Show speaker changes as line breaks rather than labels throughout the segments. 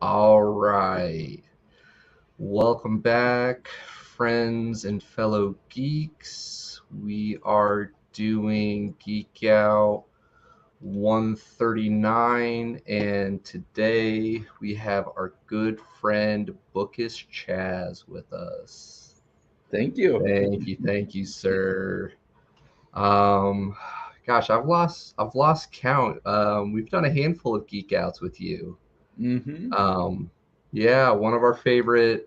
All right. Welcome back, friends and fellow geeks. We are doing Geek Out 139, and today we have our good friend Bookish Chaz with us.
Thank you.
Thank you, sir. Um, I've lost count. We've done a handful of Geek Outs with you.
Hmm.
Um, yeah, one of our favorite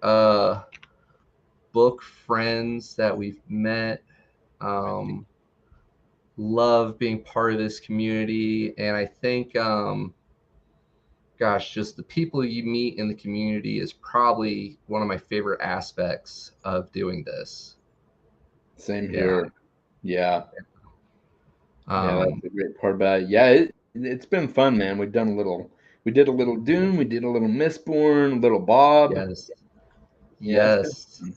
book friends that we've met. Um, love being part of this community, and I think, just the people you meet in the community is probably one of my favorite aspects of doing this.
Same
Yeah.
here. Yeah, yeah,
Um,
that's a great part about it. Yeah, it's been fun, man. We did a little Dune, we did a little Mistborn, a little Bob.
yes,
Yeah, it's been
yes.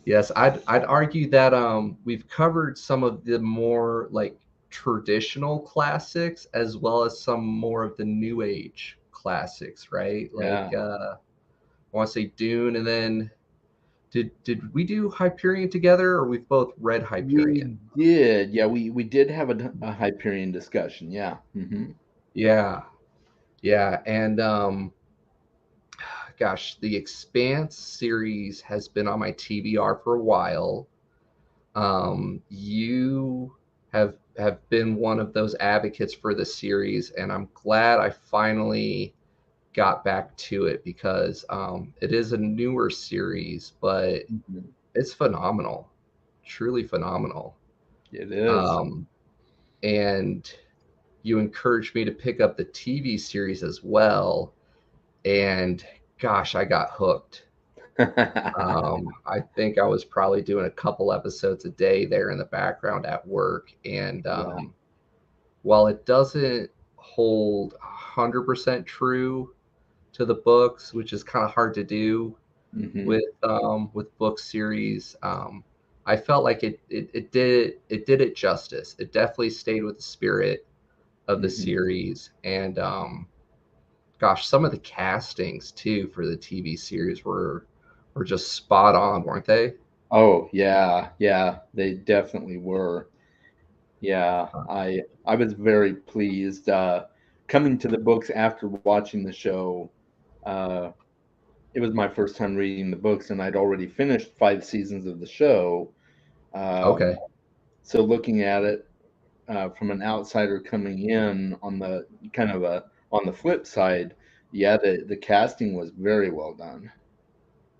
Yes, I'd argue that we've covered some of the more like traditional classics as well as some more of the new age classics, right? Like
yeah.
I want to say Dune, and then did we do Hyperion together, or we've both read
We
Hyperion?
did. Yeah, we did have a Hyperion discussion. Yeah.
Yeah, yeah, and the Expanse series has been on my TBR for a while. You have been one of those advocates for the series, and I'm glad I finally got back to it because it is a newer series, but
Mhm.
it's phenomenal, truly phenomenal.
It is.
Um, and you encouraged me to pick up the TV series as well, and gosh, I got hooked. I think I was probably doing a couple episodes a day there in the background at work, and
Yeah.
while it doesn't hold 100% true to the books, which is kind of hard to do
Hmm.
with book series, I felt like it did it justice. It definitely stayed with the spirit of the
Hmm.
series, and some of the castings too for the TV series were just spot on, weren't they?
Oh, yeah, yeah, they definitely were. Yeah, I was very pleased. Coming to the books after watching the show, uh, it was my first time reading the books, and I'd already finished 5 seasons of the show.
Okay.
Um, so looking at it from an outsider coming in on the on the flip side, yeah, the casting was very well done.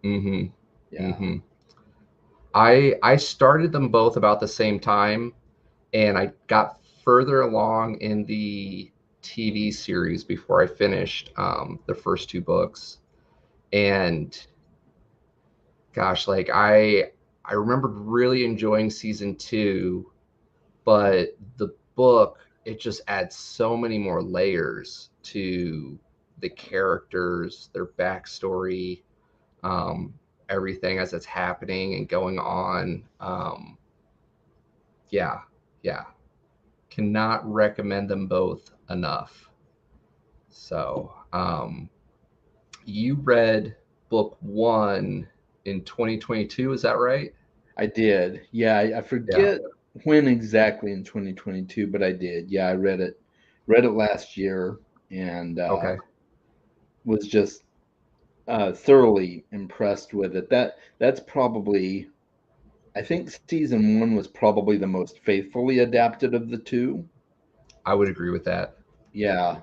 Mm-hmm.
Yeah.
Mm-hmm. I started them both about the same time, and I got further along in the TV series before I finished the first two books. And I remembered really enjoying season two, but the book, it just adds so many more layers to the characters, their backstory, um, everything as it's happening and going on. Yeah, yeah. Cannot recommend them both enough. So, you read book one in 2022, is that right?
I did. Yeah, I
Yeah.
forget when exactly in 2022, but I did. Yeah, I read it last year and
Okay.
was just thoroughly impressed with it. That's probably I think season one was probably the most faithfully adapted of the two.
I would agree with that.
Yeah,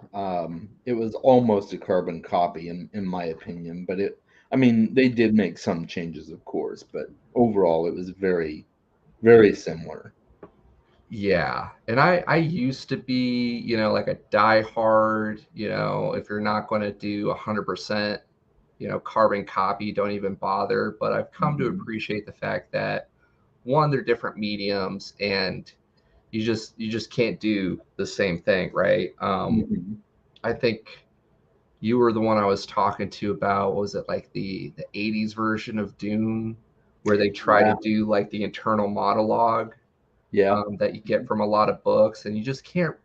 it was almost a carbon copy in my opinion, but I mean, they did make some changes, of course, but overall, it was very similar.
Yeah. And I used to be, like a diehard, if you're not going to do 100%, carbon copy, don't even bother. But I've come to
Hmm.
appreciate the fact that one, they're different mediums, and you just can't do the same thing, right?
Hmm.
I think you were the one I was talking to about, what was it, like the 80s version of Dune, where they try to
Yeah,
do like the internal monologue
yeah,
that you get from a lot of books, and you just can't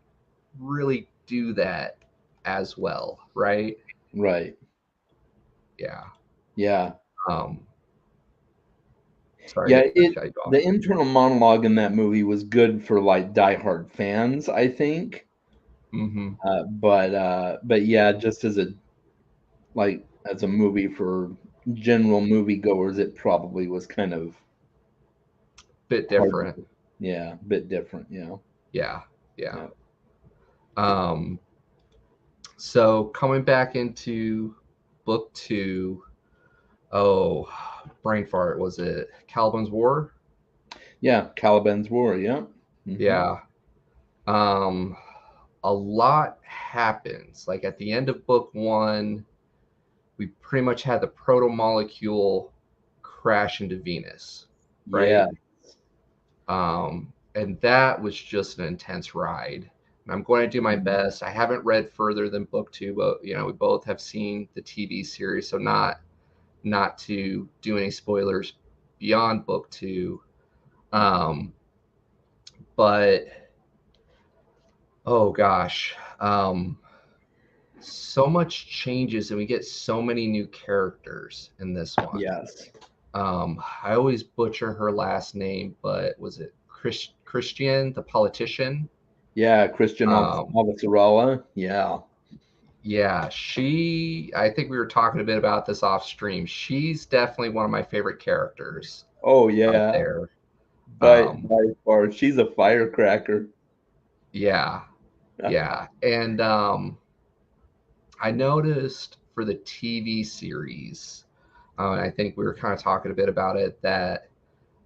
really do that as well, right?
right.
Yeah.
Yeah.
Um, sorry
Yeah,
to cut you off.
the internal monologue in that movie was good for like diehard fans, I think.
Mm-hmm.
But yeah, just as a like as a movie for general moviegoers, it probably was kind of
Bit
hard.
different.
Yeah, a bit different. Yeah,
Yeah. Yeah.
yeah,
Um, so coming back into book two, oh, brain fart, was it Caliban's War?
yeah. Caliban's War. Yeah. Hmm.
Yeah. Um, a lot happens. Like at the end of book one, we pretty much had the proto molecule crash into Venus,
Yeah.
right? And that was just an intense ride. And I'm going to do my
Mhm.
best. I haven't read further than book two, but we both have seen the TV series, so not to do any spoilers beyond book two. Um, but oh gosh, so much changes, and we get so many new characters in this one.
Yes.
I always butcher her last name, but was it Christian, the politician?
Yeah. Christian
Um,
Avasarala. Yeah.
yeah, I think we were talking a bit about this off stream. She's definitely one of my favorite characters
Oh yeah.
there.
By far, she's a firecracker.
Yeah, yeah. And I noticed for the TV series, and I think we were kind of talking a bit about it, that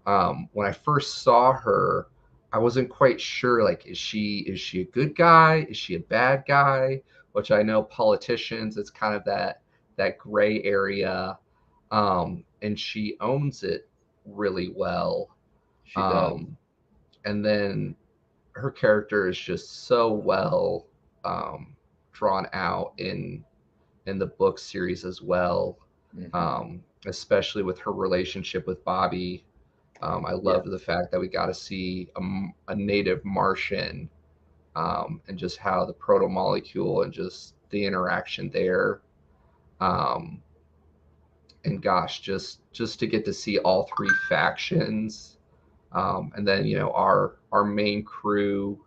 when I first saw her, I wasn't quite sure. Like, is she a good guy? Is she a bad guy? Which I know politicians, it's kind of that gray area, and she owns it really well.
She does.
Um, and then her character is just so well um, drawn out in the book series as well,
Hmm.
especially with her relationship with Bobby. I
Yeah.
loved the fact that we got to see a native Martian, and just how the proto molecule and just the interaction there. Um, and gosh, just to get to see all three factions, and then our main crew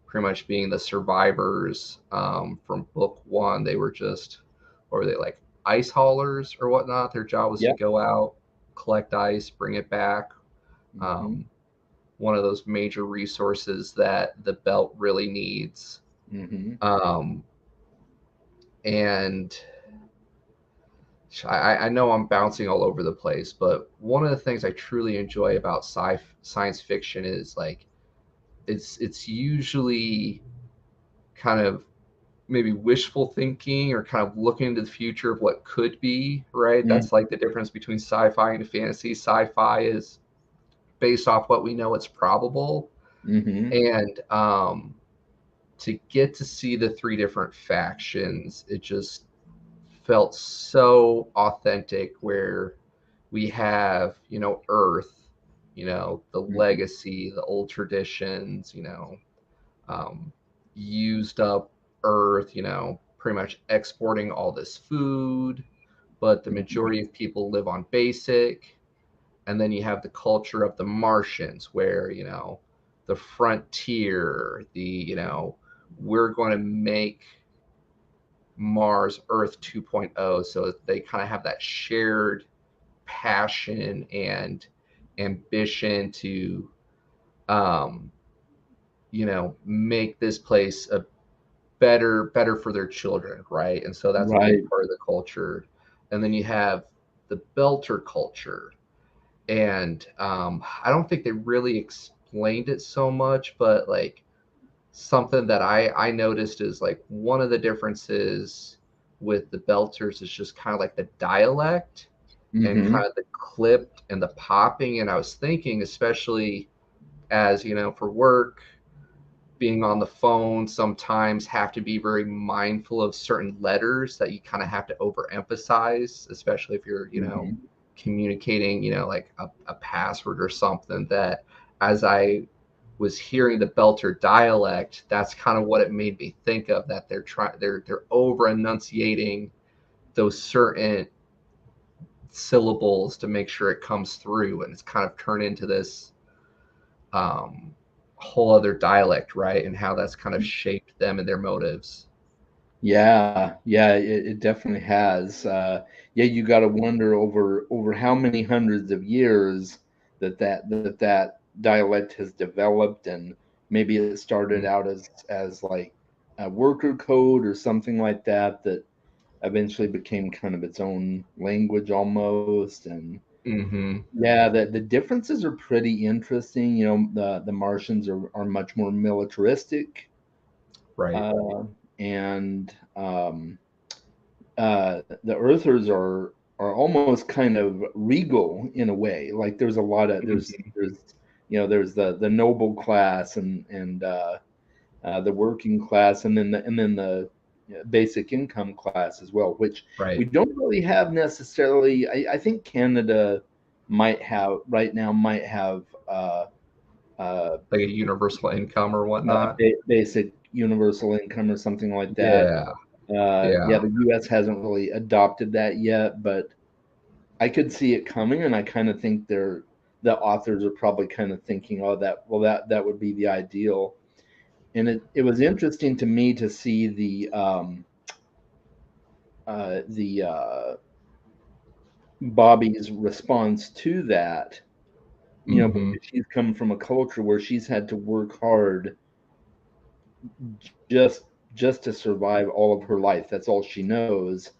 pretty much being the survivors from book one. They were just, or were they like ice haulers or whatnot? Their job was to
Yeah.
go out, collect ice, bring it back.
Hmm.
Um, one of those major resources that the belt really needs.
Hmm.
Um, and I know I'm bouncing all over the place, but one of the things I truly enjoy about science fiction is like it's usually kind of maybe wishful thinking or kind of looking into the future of what could be, right? That's like the difference between sci-fi and fantasy. Sci-fi is based off what we know it's probable,
Hmm.
and to get to see the three different factions, it just felt so authentic. Where we have, Earth, the
Hmm.
legacy, the old traditions, um, used up Earth, pretty much exporting all this food, but the
Hmm.
majority of people live on basic. And then you have the culture of the Martians, where, the frontier, we're going to make Mars Earth 2.0. So they kind of have that shared passion and ambition to, um, make this place a better for their children, right? And so that's a big
Right.
part of the culture. And then you have the belter culture, and I don't think they really explained it so much, but like something that I noticed is like one of the differences with the belters is just kind of like the dialect and
Hmm.
kind of the clipped and the popping. And I was thinking, especially as for work, being on the phone, sometimes have to be very mindful of certain letters that you kind of have to overemphasize, especially if you're,
Hmm.
communicating, like a password or something. That as I was hearing the Belter dialect, that's kind of what it made me think of. That they're over enunciating those certain syllables to make sure it comes through, and it's kind of turned into this um, whole other dialect, right? And how that's kind of shaped them and their motives.
Yeah, yeah, it definitely has. Yeah, you got to wonder over how many hundreds of years that dialect has developed, and maybe it started out as like a worker code or something like that that eventually became kind of its own language almost. And
Mm-hmm.
yeah, the differences are pretty interesting. You know, the Martians are much more militaristic,
Right.
uh, and the Earthers are almost kind of regal in a way. Like there's a lot of
Mm-hmm.
there's there's the noble class and the working class, and then the basic income class as well, which we
Right.
don't really have necessarily. I think Canada might have right now might have uh,
Like a universal income or whatnot.
basic universal income or something like that.
Yeah.
Yeah,
Yeah.
the U.S. hasn't really adopted that yet, but I could see it coming, and I kind of think the authors are probably kind of thinking, oh, that would be the ideal. And it was interesting to me to see the Bobby's response to that. You know,
Mm-hmm.
because she's come from a culture where she's had to work hard just just to survive all of her life. That's all she knows.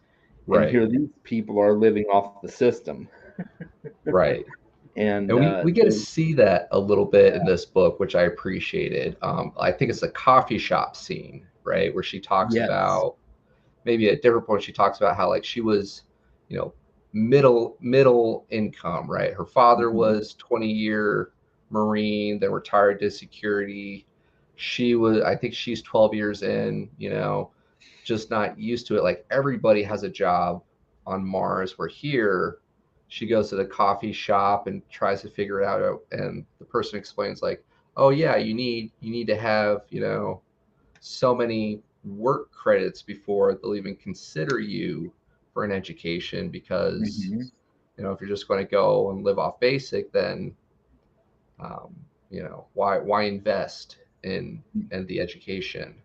And
Right.
here these people are living off the system.
Right.
And
And we get to see that a little bit in this book, which I appreciated. I think it's a coffee shop scene, right, where she talks
yes.
about maybe at different point she talks about how like she was, you know, middle income, right? Her father
Mhm.
was 20-year Marine, then retired to security. She was, I think she's 12 years in, just not used to it. Like everybody has a job on Mars, where here she goes to the coffee shop and tries to figure it out, and the person explains like, oh yeah, you need to have, so many work credits before they'll even consider you for an education, because
Mhm.
if you're just going to go and live off basic, then why invest in the education.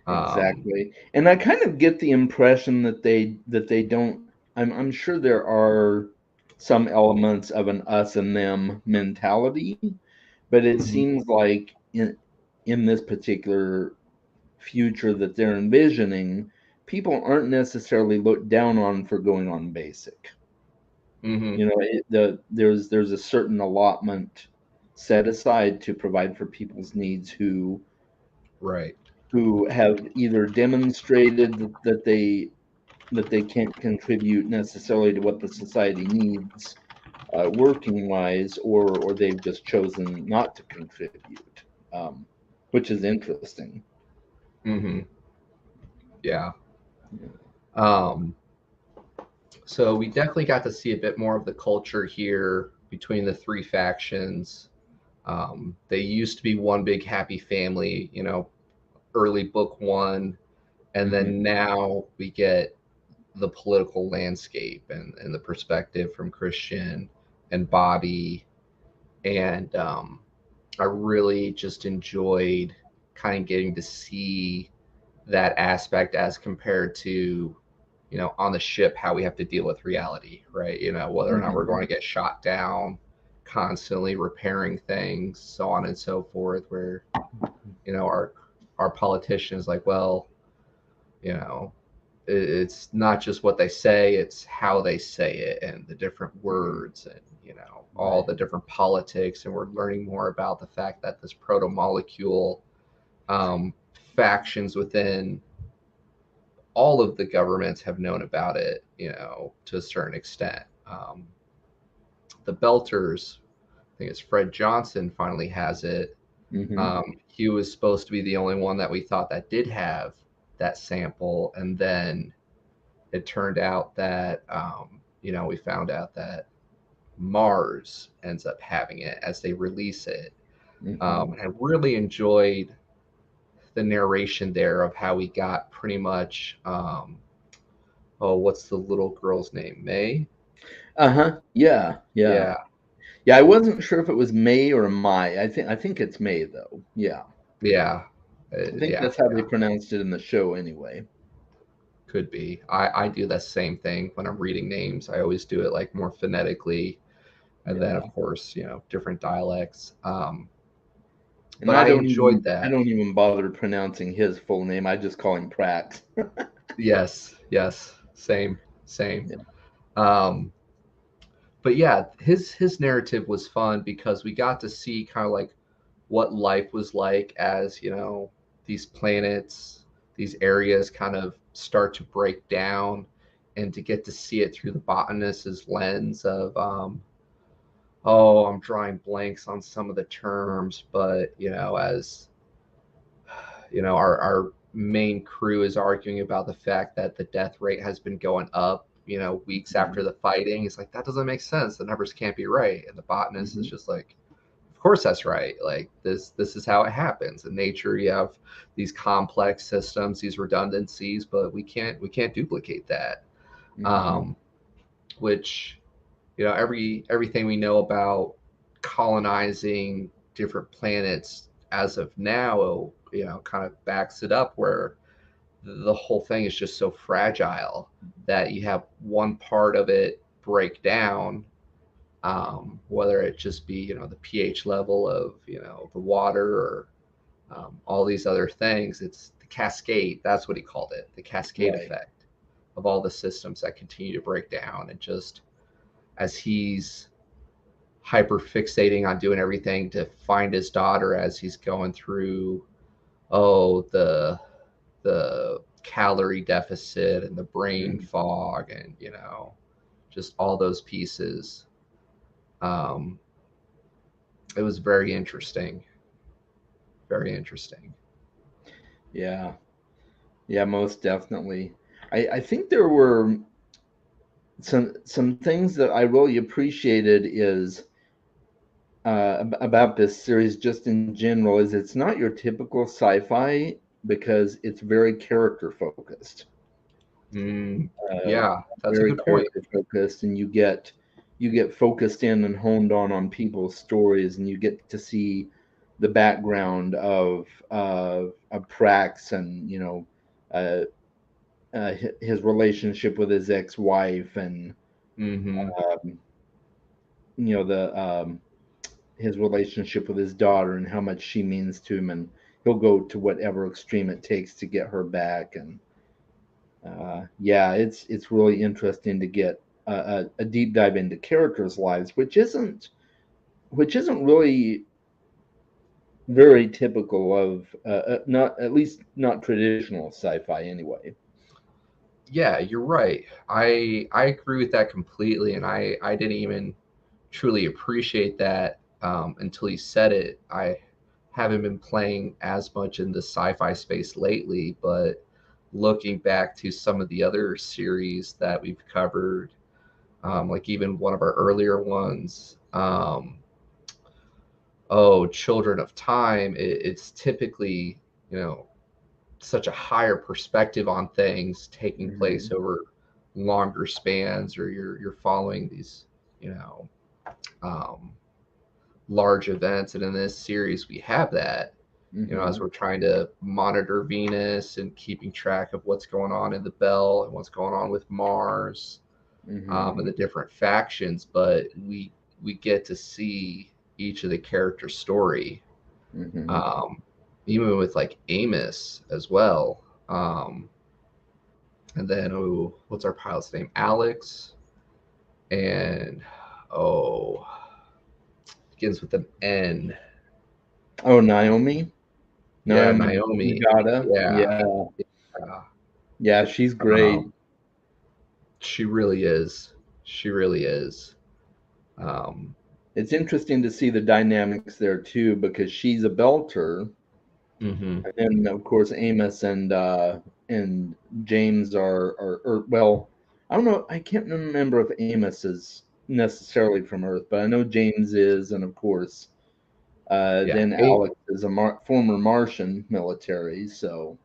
um,
Exactly. And I kind of get the impression that they don't I'm sure there are some elements of an us and them mentality, but it
mhm,
seems like in this particular future that they're envisioning, people aren't necessarily looked down on for going on basic.
mhm,
You know, there's a certain allotment set aside to provide for people's needs
right.
who have either demonstrated that they can't contribute necessarily to what the society needs working wise, or they've just chosen not to contribute, which is interesting.
Hmm. Yeah. um, so we definitely got to see a bit more of the culture here between the three factions. They used to be one big happy family, early book one, and then
Hmm.
now we get the political landscape and the perspective from Christian and Bobby. And I really just enjoyed kind of getting to see that aspect as compared to, on the ship, how we have to deal with reality, right? Whether or not we're
Hmm.
going to get shot down, constantly repairing things, so on and so forth, where, our politicians like, well, you know, it's not just what they say, it's how they say it and the different words, and all
Right.
the different politics. And we're learning more about the fact that this proto molecule, um, factions within all of the governments have known about it, to a certain extent. The Belters, I think it's Fred Johnson, finally has it.
Hmm.
He was supposed to be the only one that we thought that did have that sample, and then it turned out that, we found out that Mars ends up having it as they release it.
Hmm.
And I really enjoyed the narration there of how we got pretty much, oh, what's the little girl's name? May?
Uh-huh. Yeah, yeah.
Yeah,
Yeah, I wasn't sure if it was May or Mai. I think it's May though. Yeah.
yeah,
I think
yeah,
that's how they
yeah.
pronounced it in the show anyway.
Could be. I do the same thing when I'm reading names. I always do it like more phonetically, and then
Yeah.
of course, different dialects.
And
But I enjoyed
I
that.
don't even bother pronouncing his full name. I just call him Prax.
Yes, yes, same, same.
Yeah.
Um, but yeah, his narrative was fun because we got to see kind of like what life was like as these planets, these areas kind of start to break down, and to get to see it through the botanist's lens of oh, I'm drawing blanks on some of the terms, but as our main crew is arguing about the fact that the death rate has been going up, weeks after the fighting. It's like, that doesn't make sense. The numbers can't be right. And the botanist is
Mm-hmm.
just like, of course that's right. Like this is how it happens. In nature, you have these complex systems, these redundancies, but we can't duplicate that.
Mm-hmm.
Um, which everything we know about colonizing different planets as of now, kind of backs it up, where the whole thing is just so fragile that you have one part of it break down, whether it just be the pH level of the water, or all these other things. It's the cascade. That's what he called it, the cascade
Right.
effect of all the systems that continue to break down. And just as he's hyper fixating on doing everything to find his daughter, as he's going through the calorie deficit and the brain
Mm-hmm.
fog, and just all those pieces. um, it was very interesting, very interesting.
Yeah. Yeah, most definitely. I think there were some things that I really appreciated is about this series just in general is it's not your typical sci-fi because it's very character focused.
mm,
Uh,
yeah, that's a
Very
good point.
character focused, and you get focused in and honed on people's stories, and you get to see the background of Prax, and uh, his relationship with his ex-wife, and
Mm-hmm.
um, the his relationship with his daughter and how much she means to him, and he'll go to whatever extreme it takes to get her back. And yeah, it's really interesting to get a deep dive into characters' lives, which isn't really very typical of not at least not traditional sci-fi anyway.
Yeah, you're right. I agree with that completely, and I didn't even truly appreciate that until you said it. I haven't been playing as much in the sci-fi space lately, but looking back to some of the other series that we've covered, like even one of our earlier ones, Children of Time, it's typically, you know, such a higher perspective on things taking place
Hmm.
over longer spans, or you're following these, you know, um, large events. And in this series, we have that, as
Hmm.
we're trying to monitor Venus and keeping track of what's going on in the Bell and what's going on with Mars, and
Hmm.
the different factions. But we get to see each of the characters' story,
Hmm.
um, even with like Amos as well. And then, what's our pilot's name? Alex. And oh, begins with an N.
Oh, Naomi,
Yeah,
Naomi
Naomi.
Nagata.
Yeah,
Yeah,
yeah.
yeah, she's great.
Um, she really is. She really is. Um,
It's interesting to see the dynamics there too, because she's a belter,
hmm.
and then of course Amos and James are well, I don't know, I can't remember if Amos is necessarily from Earth, but I know James is, and of course
Yeah,
then Alex is a former Martian military, so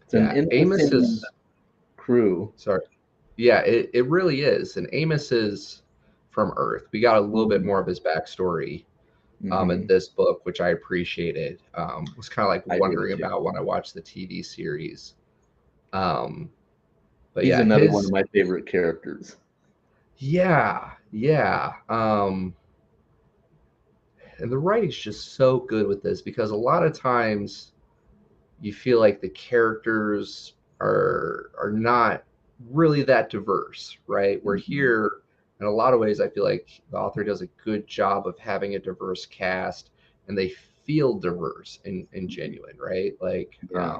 it's an
yeah. Amos
interesting
is,
crew.
sorry. Yeah, it really is. And Amos is from Earth. We got a little bit more of his backstory in
Mm-hmm.
this book, which I appreciated. Was kind of like
I did
wondering
too.
about when I watched the TV series. Um, but
He's
yeah,
another one of
his
my favorite characters.
yeah. And the writing's just so good with this because a lot of times you feel like the characters are not really that diverse, right? Where
Mm-hmm.
here, in a lot of ways, I feel like the author does a good job of having a diverse cast, and they feel diverse and genuine, right? Like
Yeah.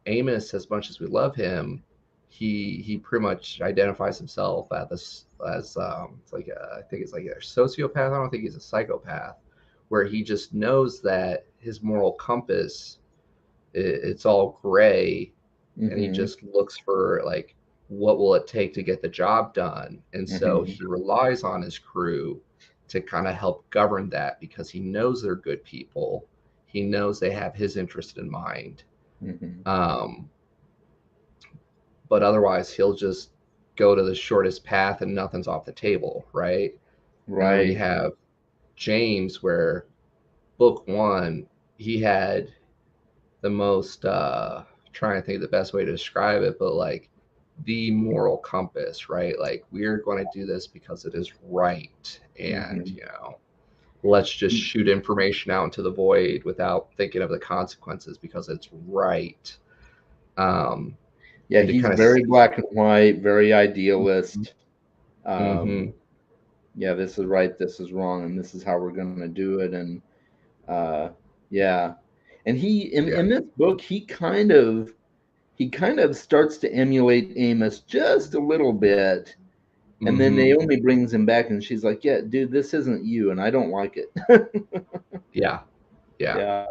Amos, as much as we love him, he pretty much identifies himself as it's like I think it's like a sociopath. I don't think he's a psychopath, where he just knows that his moral compass it's all gray, and he
Mm-hmm.
just looks for like what will it take to get the job done, and so
Mm-hmm.
he relies on his crew to kind of help govern that because he knows they're good people. He knows they have his interest in mind.
Mm-hmm.
Um, but otherwise he'll just go to the shortest path and nothing's off the table, right? And then we
Right.
have James, where book one, he had the most trying to think of the best way to describe it, but like the moral compass, right? Like we're going to do this because it is right, and
Mm-hmm.
let's just shoot information out into the void without thinking of the consequences because it's right. Um,
Yeah,
and to
he's
kind of
very
see,
black and white, very idealist.
mm-hmm,
Um, yeah, this is right, this is wrong, and this is how we're going to do it. And uh, yeah, and he
yeah,
in this book he kind of starts to emulate Amos just a little bit, and then
mm-hmm,
Naomi brings him back, and she's like, "Yeah, dude, this isn't you, and I don't like it."
yeah, yeah.
Yeah.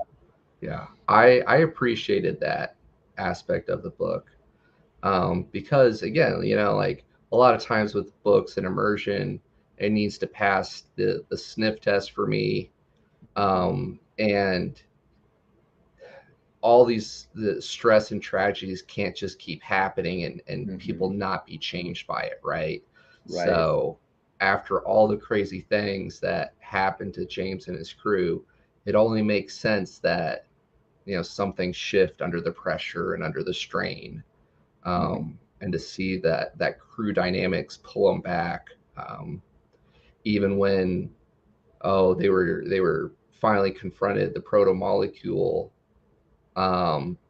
Yeah, I appreciated that aspect of the book because again, like a lot of times with books and immersion, it needs to pass the sniff test for me, and all the stress and tragedies can't just keep happening and people
Hmm.
not be changed by it, right?
Right.
So after all the crazy things that happened to James and his crew, it only makes sense that something shift under the pressure and under the strain,
Hmm.
and to see that crew dynamics pull them back, even when they were finally confronted the proto molecule,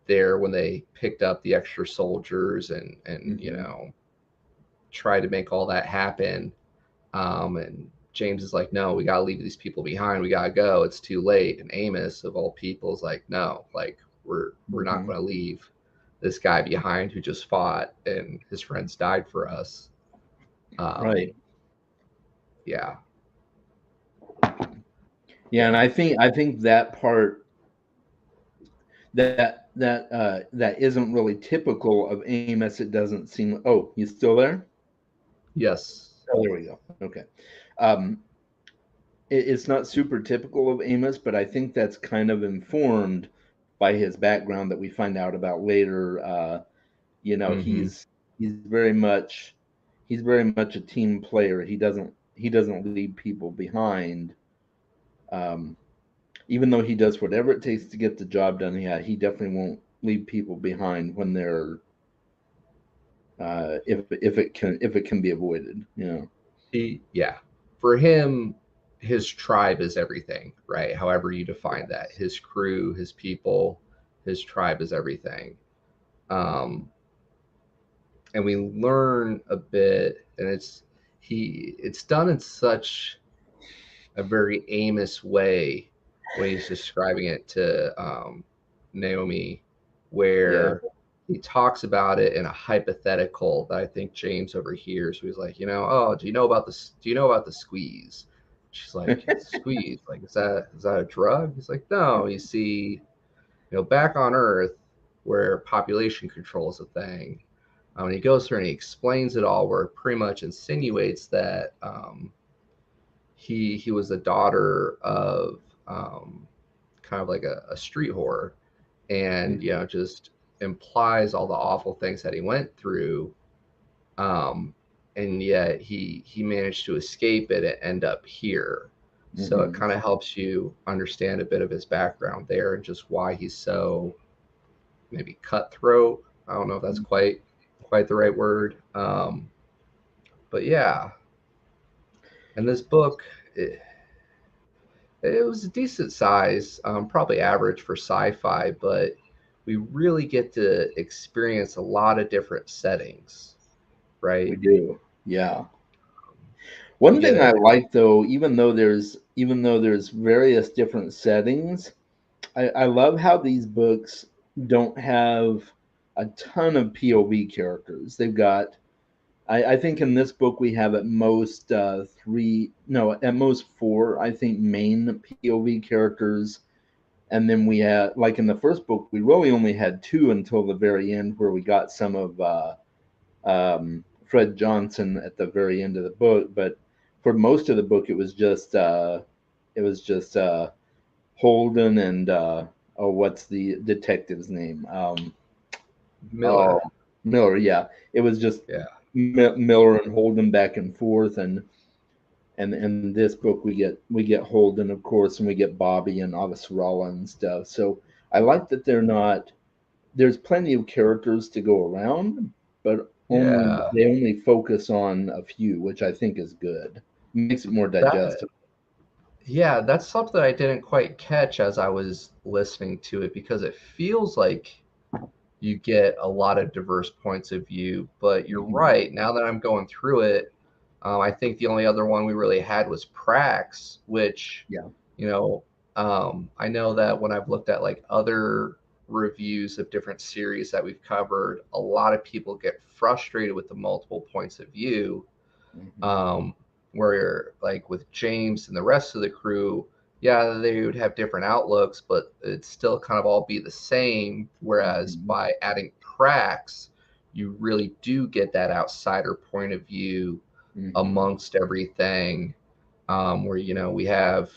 there when they picked up the extra soldiers and
Hmm.
tried to make all that happen. And James is like, no, we got to leave these people behind. We got to go. It's too late. And Amos, of all people, is like, no, like we're not
Hmm.
going to leave this guy behind who just fought and his friends died for us. Um,
Right.
yeah,
Yeah, and
yeah,
I think that part that isn't really typical of Amos. It doesn't seem. Oh, you still there?
yes,
Oh, there we go. Okay. Um, it's not super typical of Amos, but I think that's kind of informed by his background that we find out about later. You know,
mm-hmm.
he's very much a team player. He doesn't leave people behind. Um, Even though he does whatever it takes to get the job done, yeah, he definitely won't leave people behind when they're if it can be avoided. You know.
Yeah, for him, his tribe is everything, right? However you define that,
Yes.
his crew, his people, his tribe is everything. Um, and we learn a bit, and it's done in such a very Amos way when he's describing it to Naomi,
Yeah.
where he talks about it in a hypothetical that I think James overhears. So he's like, oh, do you know about this? Do you know about the squeeze? She's like, squeeze? Like, is that a drug? He's like, no. You see, back on Earth, where population control is a thing. And he goes through and he explains it all, where it pretty much insinuates that he was the daughter of kind of like a street whore, and
Mhm.
just implies all the awful things that he went through, um, and yet he managed to escape it and end up here. So it
Mm-hmm.
kind of helps you understand a bit of his background there and just why he's so maybe cutthroat. I don't know if that's quite the right word. But yeah, and this book, it was a decent size, probably average for sci-fi, but we really get to experience a lot of different settings,
We
right?
do. Yeah.
We
One
get
thing I
a
like though, even though there's various different settings, I love how these books don't have a ton of POV characters. They've got I think in this book we have at most three, no, at most four, I think, main POV characters. And then we had, like in the first book, we really only had two until the very end, where we got some of Fred Johnson at the very end of the book. But for most of the book, it was just Holden and oh, what's the detective's name? Oh,
Miller.
Miller. Yeah, it was just
Yeah.
Miller and Holden back and forth, and in this book we get Holden, of course, and we get Bobby and Avasarala and stuff. So I like that they're not. There's plenty of characters to go around, but only
Yeah.
they only focus on a few, which I think is good. Makes it more
That
digestible.
yeah, that's something I didn't quite catch as I was listening to it because it feels like you get a lot of diverse points of view. But you're
Mhm.
right. Now that I'm going through it, I think the only other one we really had was Prax, which,
Yeah.
you know, I know that when I've looked at like other reviews of different series that we've covered, a lot of people get frustrated with the multiple points of view,
Hmm.
um, where like with James and the rest of the crew, yeah, they would have different outlooks, but it'd still kind of all be the same. Whereas
Hmm.
by adding Prax, you really do get that outsider point of view
Hmm.
amongst everything. Where we have,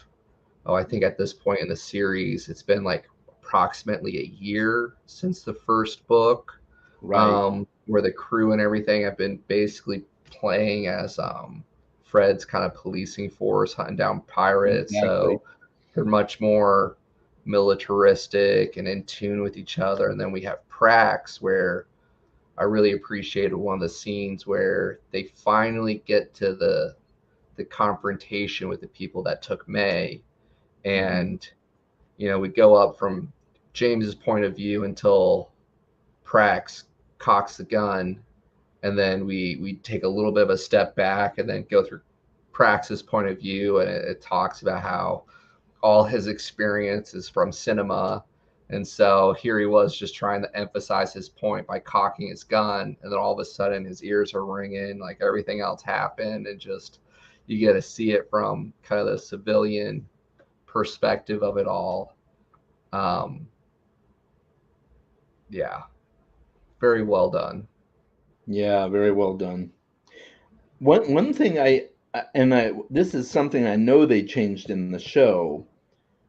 oh, I think at this point in the series, it's been like approximately a year since the first book,
Right.
where the crew and everything have been basically playing as Fred's kind of policing force, hunting down pirates.
Exactly.
So they're much more militaristic and in tune with each other. And then we have Prax, where I really appreciated one of the scenes where they finally get to the confrontation with the people that took May,
Hmm.
and we go up from James's point of view until Prax cocks the gun, and then we take a little bit of a step back and then go through Prax's point of view, and it talks about how all his experience is from cinema. And so here he was just trying to emphasize his point by cocking his gun, and then all of a sudden his ears are ringing, like everything else happened, and just you get to see it from kind of the civilian perspective of it all. Um, yeah, very well done.
Yeah, very well done. One thing I this is something I know they changed in the show,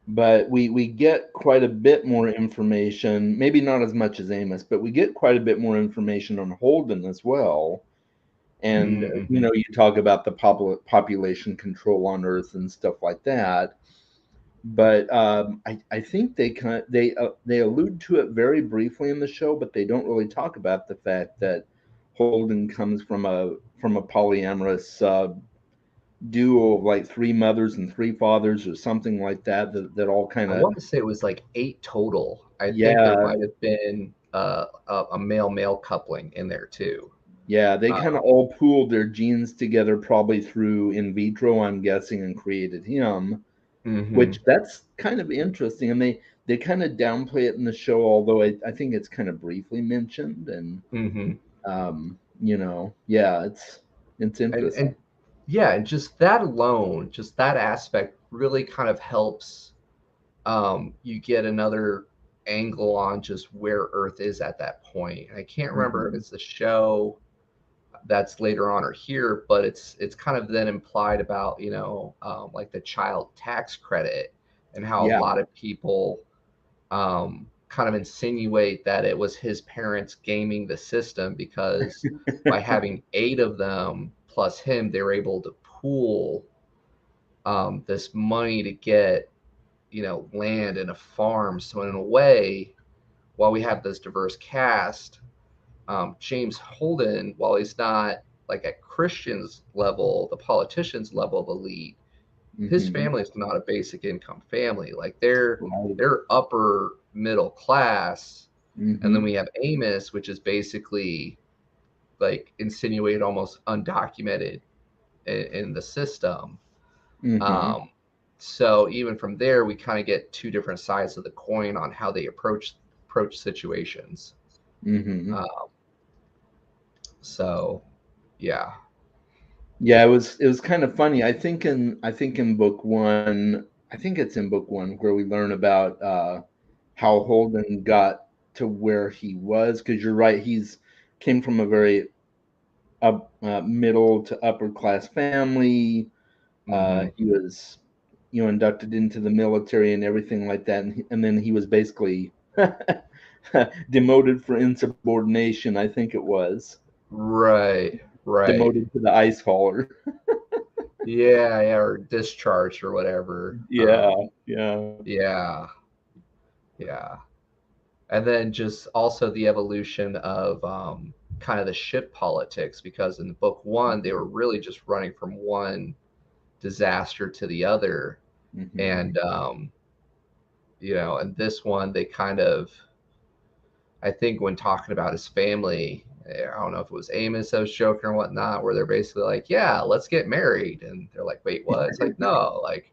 but we get quite a bit more information. Maybe not as much as Amos, but we get quite a bit more information on Holden as well. And
Mm-hmm.
you talk about the population control on Earth and stuff like that. But I think they allude to it very briefly in the show, but they don't really talk about the fact that Holden comes from a polyamorous duo of like three mothers and three fathers or something like that all kind
I
of.
want to say it was like 8 total. I think there
Yeah,
might have been a male coupling in there too.
yeah, they
Uh,
kind of all pooled their genes together, probably through in vitro, I'm guessing, and created him,
mm-hmm.
which that's kind of interesting. And they kind of downplay it in the show, although I think it's kind of briefly mentioned. And
Mm-hmm.
yeah, it's
And
interesting.
yeah, and just that alone, just that aspect really kind of helps, you get another angle on just where Earth is at that point. And I can't remember if
Hmm.
it's the show that's later on or here, but it's kind of then implied about like the child tax credit and how a
Yeah.
lot of people, um, kind of insinuate that it was his parents gaming the system, because by having 8 of them plus him, they were able to pool this money to get, land and a farm. So in a way, while we have this diverse cast, James Holden, while he's not like at Christian's level, the politician's level of elite, his
Mm-hmm.
family is not a basic income family. Like they're
Right.
they're upper middle class. And then
Mm-hmm.
we have Amos, which is basically like insinuated almost undocumented in the system.
Mm-hmm.
Um, so even from there, we kind of get two different sides of the coin on how they approach situations.
Mm-hmm.
Uh, so yeah.
Yeah, it was kind of funny. I think in book one, I think it's in book one where we learn about how Holden got to where he was. Because you're right, he's came from a very middle to upper class family.
Hmm.
He was, inducted into the military and everything like that, and then he was basically demoted for insubordination. I think it was
Right, right.
demoted to the ice hauler.
Yeah, yeah, or discharge or whatever.
Yeah, yeah.
Yeah, yeah. And then just also the evolution of kind of the ship politics, because in book one, they were really just running from one disaster to the other.
Hmm.
And, and this one, they kind of, I think when talking about his family, I don't know if it was Amos that was joking or whatnot, where they're basically like, yeah, let's get married. And they're like, wait, what? It's like, no, like,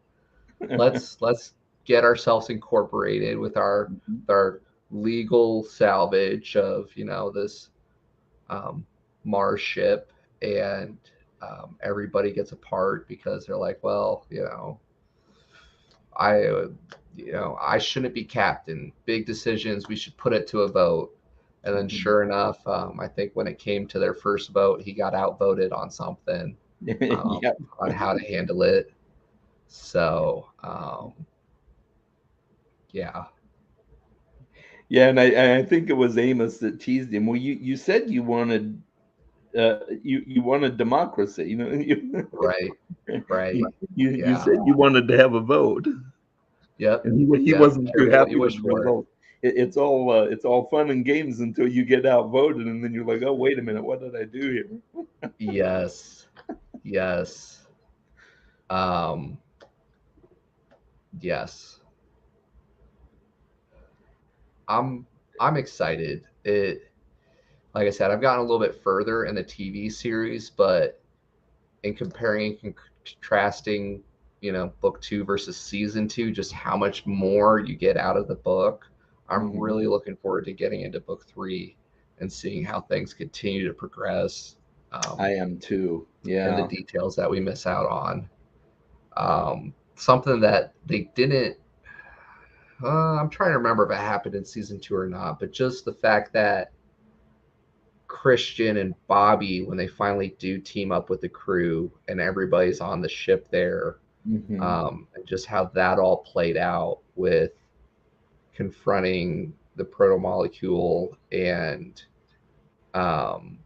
let's get ourselves incorporated with our legal salvage of this um, Mars ship, and everybody gets a part, because they're like, well, I I shouldn't be captain. Big decisions, we should put it to a vote. And then sure enough, I think when it came to their first vote, he got outvoted on something,
Yeah,
on how to handle it. So yeah.
yeah, and I think it was Amos that teased him. Well, you said you wanted you wanted democracy.
Right,
You,
right.
you
Yeah.
said you wanted to have a vote,
Yep.
and he
Yep.
wasn't too
Careful what
happy
you
with
wish
the
for.
result. It's all fun and games until you get outvoted, and then you're like, oh, wait a minute, what did I do here?
Yes. Yes. Um, yes. I'm I'm excited. It Like I said, I've gotten a little bit further in the TV series, but in comparing and contrasting, book two versus season two, just how much more you get out of the book, I'm
Hmm.
really looking forward to getting into book three and seeing how things continue to progress,
I am too.
and the
Yeah.
details that we miss out on. Something that they didn't. I'm trying to remember if it happened in season two or not, but just the fact that Christian and Bobby, when they finally do team up with the crew and everybody's on the ship there,
Hmm.
and just how that all played out with confronting the proto molecule, and um,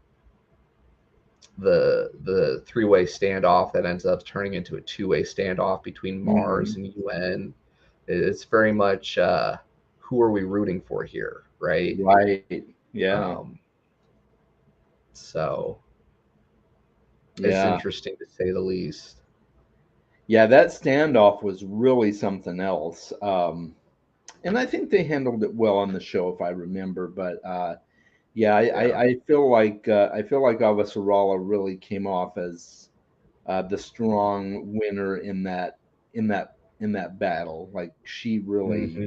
the three-way standoff that ends up turning into a two-way standoff between
Hmm.
Mars and UN. It's very much who are we rooting for here, right?
Right. Yeah.
Um, so it's
Yeah.
interesting to say the least.
Yeah. That standoff was really something else. And I think they handled it well on the show, if I remember. But yeah,
Yeah.
I feel like Avasarala really came off as the strong winner in that battle. Like she really,
Hmm.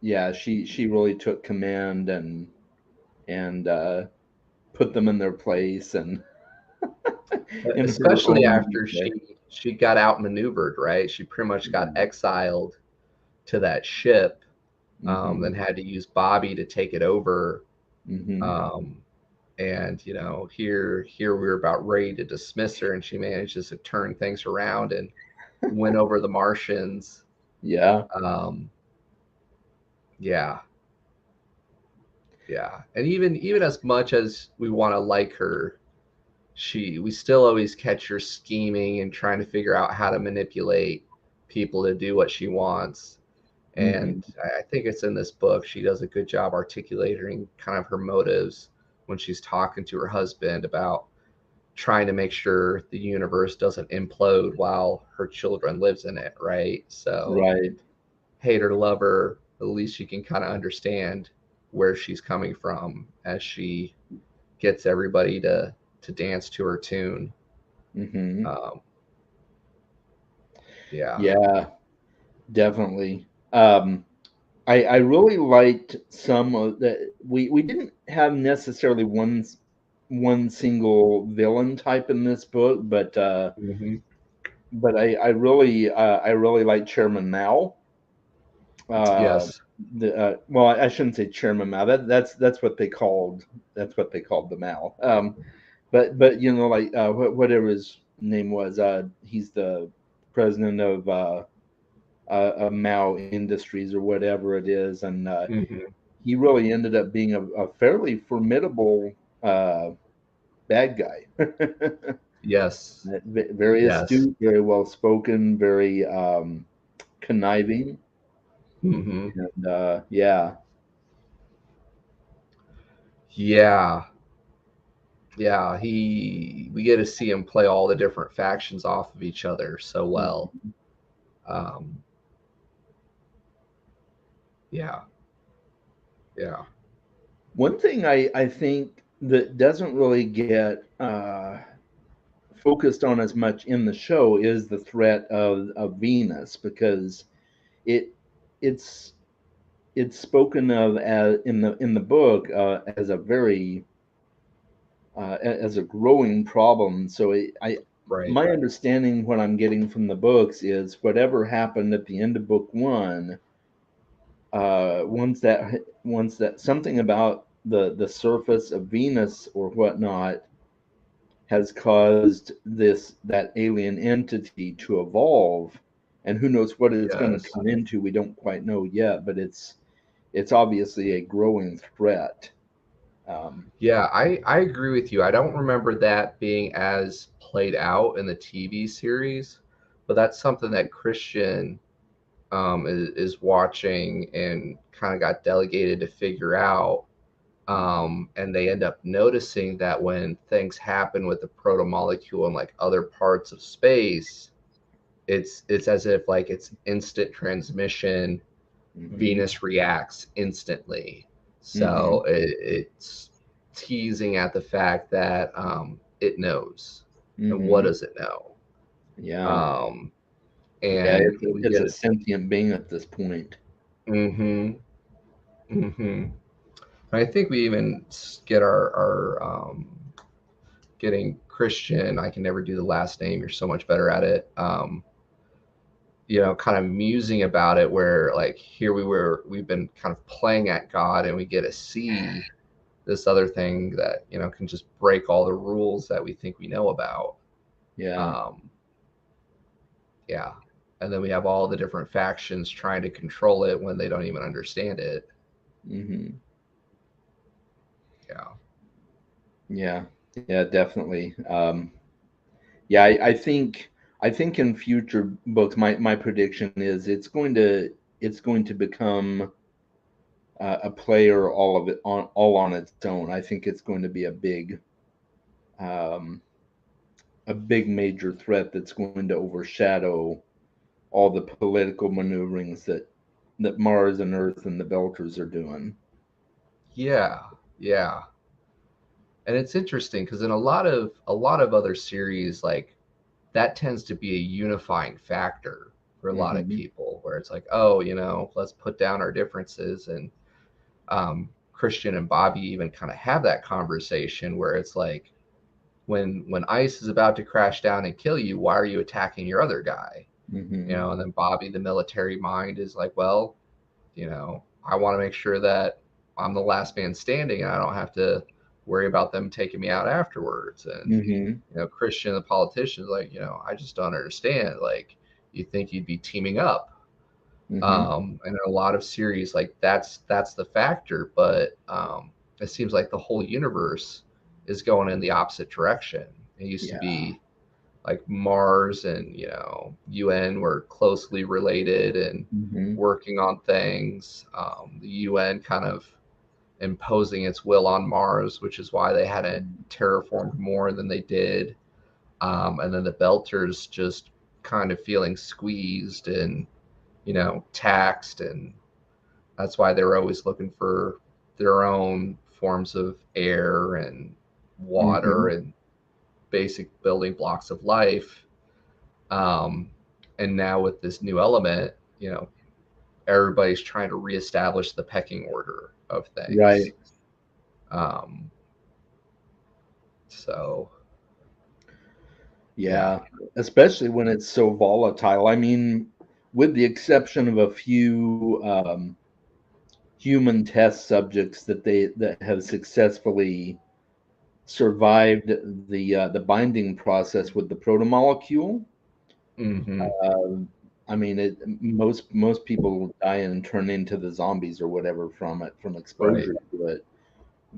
yeah, she really took command and put them in their place and in her
Especially
own
after
unique way.
she got outmaneuvered, right? She pretty much got
Yeah.
exiled to that ship,
Hmm.
then had to use Bobby to take it over.
Hmm.
Um, and here we were about ready to dismiss her, and she manages to turn things around and win over the Martians.
Yeah.
Um, Yeah. Yeah. And even as much as we want to like her, we still always catch her scheming and trying to figure out how to manipulate people to do what she wants.
Hmm.
And I think it's in this book. She does a good job articulating kind of her motives when she's talking to her husband about trying to make sure the universe doesn't implode while her children lives in it, right? So
Right.
hate her, love her, at least you can kind of understand where she's coming from as she gets everybody to dance to her tune.
Hmm.
Um, yeah.
Yeah, definitely. I really liked some of the we didn't have necessarily one single villain type in this book,
Hmm.
but I really like Chairman Mao.
Yes.
Well, I shouldn't say Chairman Mao. That's what they called the Mao. But you know, like whatever his name was, he's the president of Mao Industries or whatever it is, and
Hmm.
he really ended up being a fairly formidable uh, bad guy.
Yes.
Very
Yes.
astute, very well spoken, very conniving,
Hmm.
and yeah,
Yeah. Yeah. We get to see him play all the different factions off of each other so well.
mm,
Um, yeah. Yeah.
one thing I think that doesn't really get focused on as much in the show is the threat of Venus because it it's it's spoken of as in the book as a very as a growing problem. So I
Right.
my understanding what I'm getting from the books is whatever happened at the end of book one, once that something about the surface of Venus or whatnot has caused this that alien entity to evolve, and who knows what it's going to
Yes.
turn into. We don't quite know yet, but it's obviously a growing threat. Um,
Yeah, I agree with you. I don't remember that being as played out in the TV series, but that's something that Christian is watching and kind of got delegated to figure out. And they end up noticing that when things happen with the proto molecule and like other parts of space, it's as if like it's instant transmission.
hmm
Venus reacts instantly.
hmm
So it's teasing at the fact that it knows. And what
hmm
does it know?
Yeah,
Um,
yeah.
and we
It's
get
a
it.
sentient being at this point.
Mm-hmm. Mm-hmm. I think we even get our getting Christian. I can never do the last name. You're so much better at it. Kind of musing about it, where like here we've been kind of playing at God, and we get to see this other thing that can just break all the rules that we think we know about.
Yeah.
um yeah, and then we have all the different factions trying to control it when they don't even understand it.
hmm
Yeah.
Yeah. Yeah. Definitely. Yeah. I think in future books, my prediction is it's going to become a player all on its own. I think it's going to be um, a big major threat that's going to overshadow all the political maneuverings that Mars and Earth and the Belters are doing.
Yeah. Yeah. And it's interesting because in a lot of other series, like that tends to be a unifying factor for a lot of
Hmm
people, where it's like, oh, let's put down our differences. And Christian and Bobby even kind of have that conversation where it's like, when ice is about to crash down and kill you, why are you attacking your other guy?
hmm
And then Bobby, the military mind, is like, well, I want to make sure that I'm the last man standing and I don't have to worry about them taking me out afterwards. And
hmm
Christian, the politician, is like, I just don't understand. Like, you think you'd be teaming up,
Hmm.
And in a lot of series, like that's the factor. But it seems like the whole universe is going in the opposite direction. It used to
Yeah.
be like Mars and UN were closely related and
Hmm.
working on things. The UN kind of imposing its will on Mars, which is why they hadn't terraformed more than they did. And then the Belters just kind of feeling squeezed and taxed, and that's why they were always looking for their own forms of air and water
Hmm.
and basic building blocks of life. Um, and now with this new element, everybody's trying to reestablish the pecking order of things.
Right.
Um, so yeah.
Yeah. Especially when it's so volatile. I mean, with the exception of a few human test subjects that have successfully survived the binding process with the protomolecule.
Hmm.
I mean, most people die and turn into the zombies or whatever from it, from
Right.
exposure to it.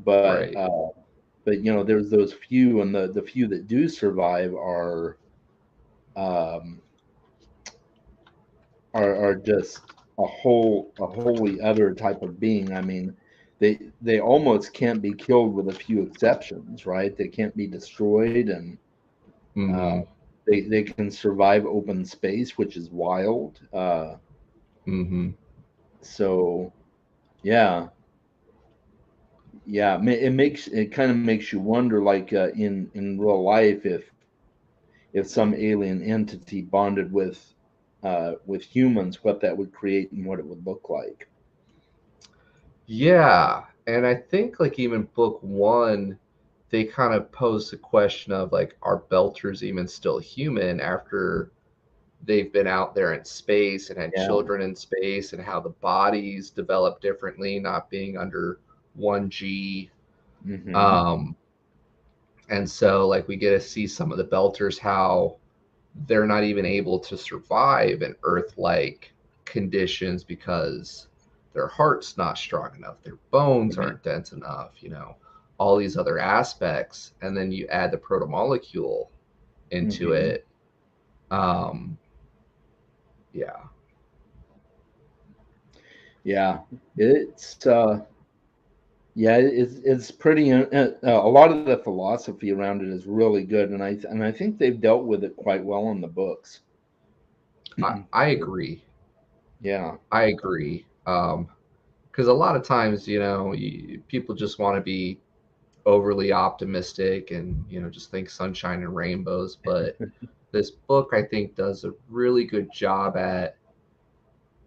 But
Right.
there's those few, and the few that do survive um, are just a wholly other type of being. I mean, they almost can't be killed with a few exceptions, right? They can't be destroyed, and uh,
Hmm.
they can survive open space, which is wild.
Hmm.
So yeah, yeah, it kind of makes you wonder, like in real life, if some alien entity bonded with humans, what that would create and what it would look like.
Yeah. And I think like even book one, they kind of pose the question of like, are Belters even still human after they've been out there in space and had
Yeah.
children in space, and how the bodies develop differently, not being under 1G.
Hmm.
Um, and so like we get to see some of the Belters, how they're not even able to survive in Earth-like conditions because their heart's not strong enough, their bones
Right.
aren't dense enough, all these other aspects, and then you add the protomolecule into
Hmm.
it. Um, yeah.
Yeah. It's yeah, it's pretty. A lot of the philosophy around it is really good, and I think they've dealt with it quite well in the books.
I agree.
Yeah.
I agree. Because a lot of times, people just want to be overly optimistic and, just think sunshine and rainbows. But this book, I think, does a really good job at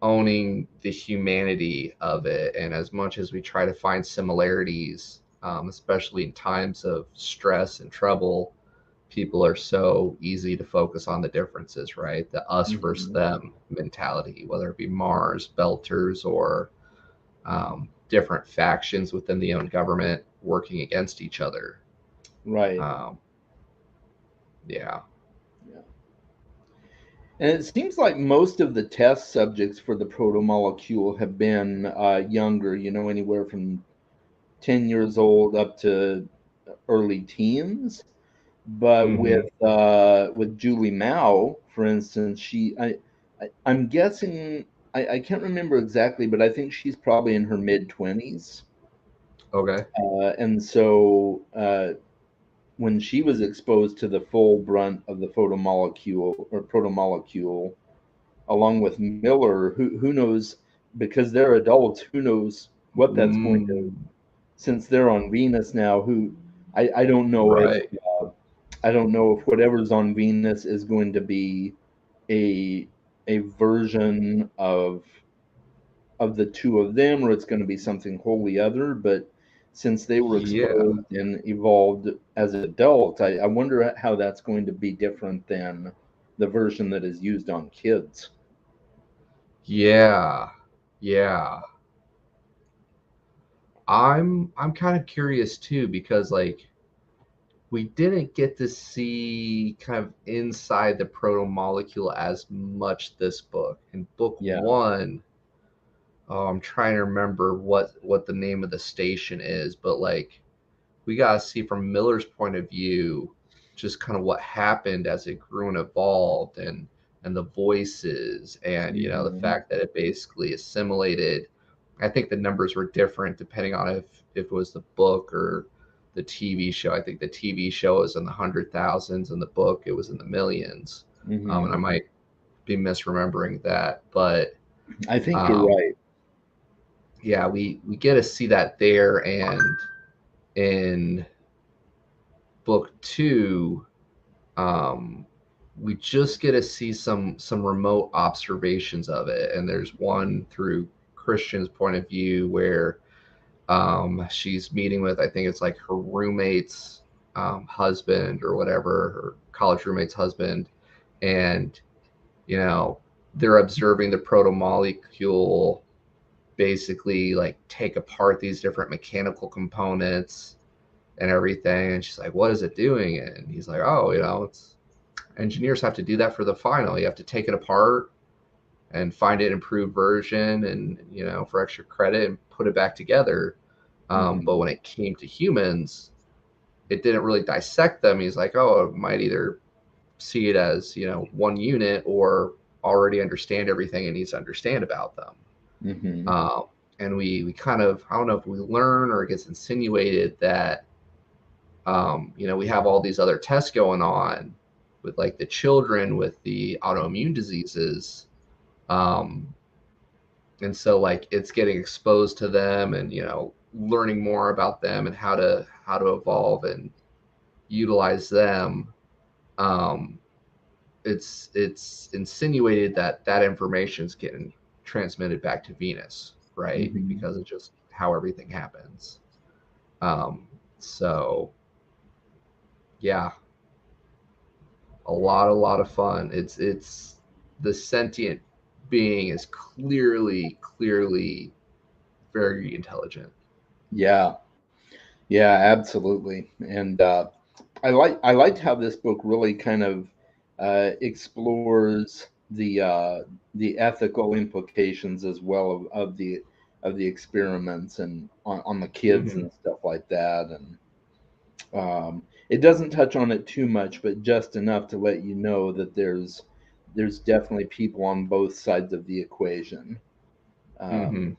owning the humanity of it. And as much as we try to find similarities, especially in times of stress and trouble, people are so easy to focus on the differences, right? The us versus
Hmm.
them mentality, whether it be Mars, Belters, or different factions within the own government working against each other.
Right.
Um, yeah.
Yeah. And it seems like most of the test subjects for the protomolecule have been younger, anywhere from 10 years old up to early teens. But
Hmm.
with Julie Mao, for instance, I'm guessing, I can't remember exactly, but I think she's probably in her mid 20s.
Okay.
And so when she was exposed to the full brunt of the photomolecule or protomolecule, along with Miller, who knows, because they're adults, who knows what that's going to,
Mm,
since they're on Venus now, I don't know if
right.
I don't know if whatever's on Venus is going to be a a version of the two of them, or it's going to be something wholly other. But since they were
Yeah.
exposed and evolved as adults, I wonder how that's going to be different than the version that is used on kids.
Yeah. Yeah. I'm kind of curious too, because like we didn't get to see kind of inside the proto molecule as much this book. In book
Yeah.
one, oh, I'm trying to remember what the name of the station is, but like we got to see from Miller's point of view just kind of what happened as it grew and evolved, and the voices, and the
Hmm.
fact that it basically assimilated. I think the numbers were different depending on if it was the book or the TV show. I think the TV show was in the 100,000s, and the book it was in the millions. And I
Hmm.
might be misremembering that, but
I think you're
um,
right.
yeah, we get to see that there, and in book two, um, we just get to see some remote observations of it, and there's one through Christian's point of view where she's meeting with, I think it's like her roommate's husband or whatever, her college roommate's husband, and you know they're observing the proto molecule basically like take apart these different mechanical components and everything. And she's like, "What is it doing?" And he's like, "Oh, it's engineers have to do that for the final. You have to take it apart and find an improved version, and for extra credit and put it back together." But
Hmm.
when it came to humans, it didn't really dissect them. He's like, "Oh, it might either see it as one unit or already understand everything it needs to understand about them."
Hmm.
Um, and we kind of, I don't know if we learn or it gets insinuated that we have all these other tests going on with like the children with the autoimmune diseases. Um, and so like it's getting exposed to them, and learning more about them and how to evolve and utilize them. Um, it's insinuated that that information is getting transmitted back to Venus, right?
Hmm.
Because of just how everything happens. Um, so yeah, a lot of fun. It's the sentient being is clearly very intelligent.
Yeah. Yeah, absolutely. And I liked how this book really kind of explores the ethical implications as well of the experiments and on the kids
Hmm.
and stuff like that. And it doesn't touch on it too much, but just enough to let you know that there's definitely people on both sides of the equation.
Hmm.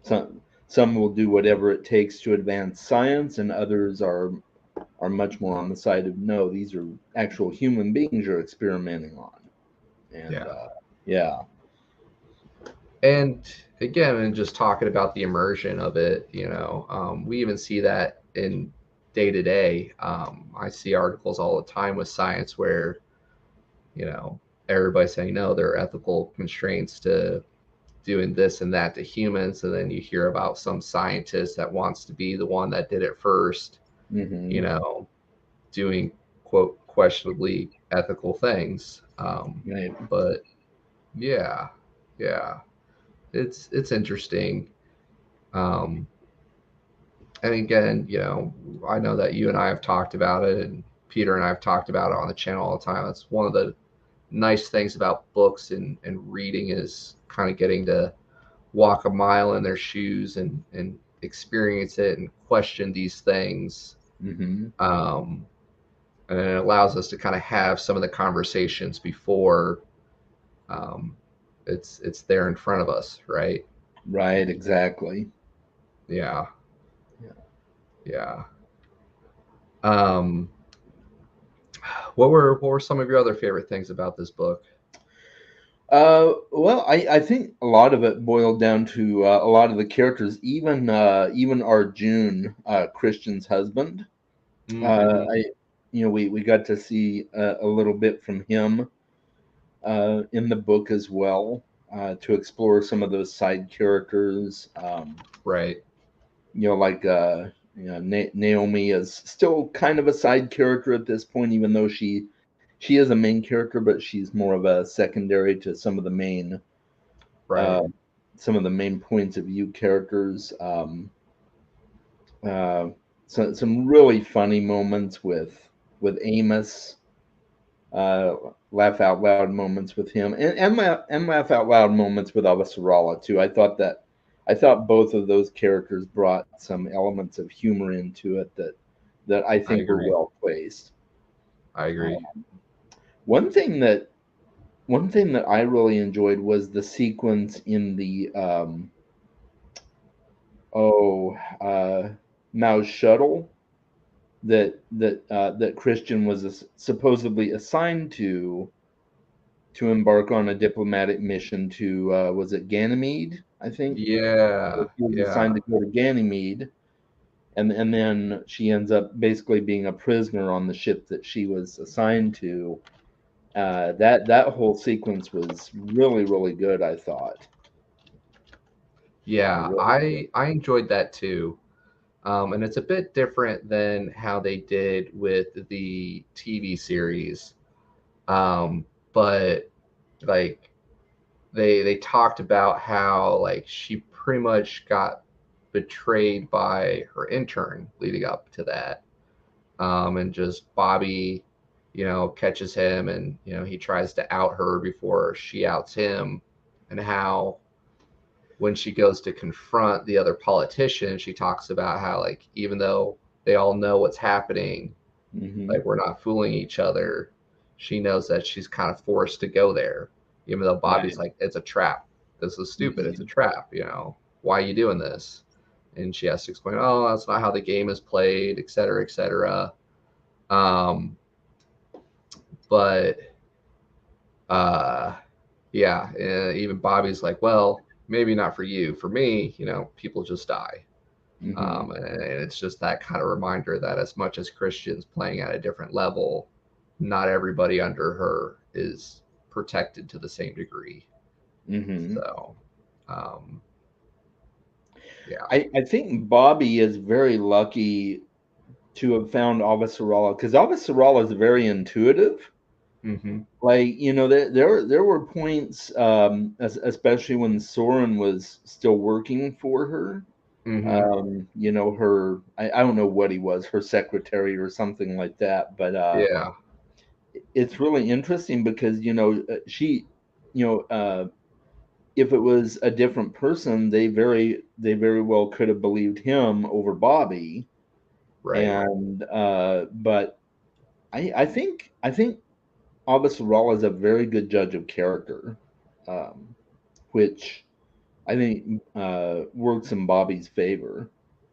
Um, some will do whatever it takes to advance science, and others are much more on the side of no, these are actual human beings you're experimenting on. And
Yeah.
yeah.
And again, and just talking about the immersion of it, we even see that in day to day. I see articles all the time with science where, you know, everybody's saying no, there are ethical constraints to doing this and that to humans. And then you hear about some scientist that wants to be the one that did it first, you
Hmm.
know, doing quote questionably ethical things.
Right.
But yeah, yeah, it's interesting. Um, and again, I know that you and I have talked about it, and Peter and I have talked about it on the channel all the time. It's one of the nice things about books and reading is kind of getting to walk a mile in their shoes and experience it and question these things.
Hmm.
Um, and it allows us to kind of have some of the conversations before um, it's there in front of us, right?
Right. Exactly.
Yeah,
Yeah.
yeah. Um, what were some of your other favorite things about this book?
Well, I think a lot of it boiled down to a lot of the characters, even Arjun, Christian's husband.
Mm-hmm.
I we got to see a little bit from him in the book as well, to explore some of those side characters.
Right.
Like Naomi is still kind of a side character at this point, even though she is a main character, but she's more of a secondary to
Right.
uh, some of the main points of view characters. Uh, some really funny moments with Amos, uh, laugh out loud moments with him, and laugh out loud moments with Avasarala too. I thought both of those characters brought some elements of humor into it that I
I
think were
agree.
well placed.
I
Uh,
agree.
one thing that one thing that I really enjoyed was the sequence in the oh Mao's shuttle that Christian was supposedly assigned to embark on a diplomatic mission to was it Ganymede? I think
Yeah,
he was assigned
yeah,
to go to Ganymede, and then she ends up basically being a prisoner on the ship that she was assigned to. That whole sequence was really good. I thought. I
yeah.
really did.
I enjoyed that too. And it's a bit different than how they did with the TV series. But like they talked about how like she pretty much got betrayed by her intern leading up to that. And just Bobby, catches him, and he tries to out her before she outs him, and how when she goes to confront the other politician, she talks about how like even though they all know what's happening,
Hmm.
like we're not fooling each other. She knows that she's kind of forced to go there, even though Bobby's
Right.
like, it's a trap. This is stupid. It's a
Hmm.
trap. Why are you doing this? And she has to explain, oh, that's not how the game is played, et cetera, et cetera. Um, but uh, yeah, even Bobby's like, well, maybe not for you. For me, people just die.
Hmm.
And it's just that kind of reminder that as much as Christian's playing at a different level, not everybody under her is protected to the same degree.
Hmm.
So, um, yeah.
I think Bobby is very lucky to have found Avasarala because Avasarala is very intuitive.
Mm-hmm.
Like there were points, especially when Soren was still working for her.
Mm-hmm.
Her I don't know what he was, her secretary or something like that. But
Yeah.
it's really interesting because she, you know, if it was a different person, they very well could have believed him over Bobby.
Right.
And but I think Abbas Sarral is a very good judge of character, um, which I think works in Bobby's favor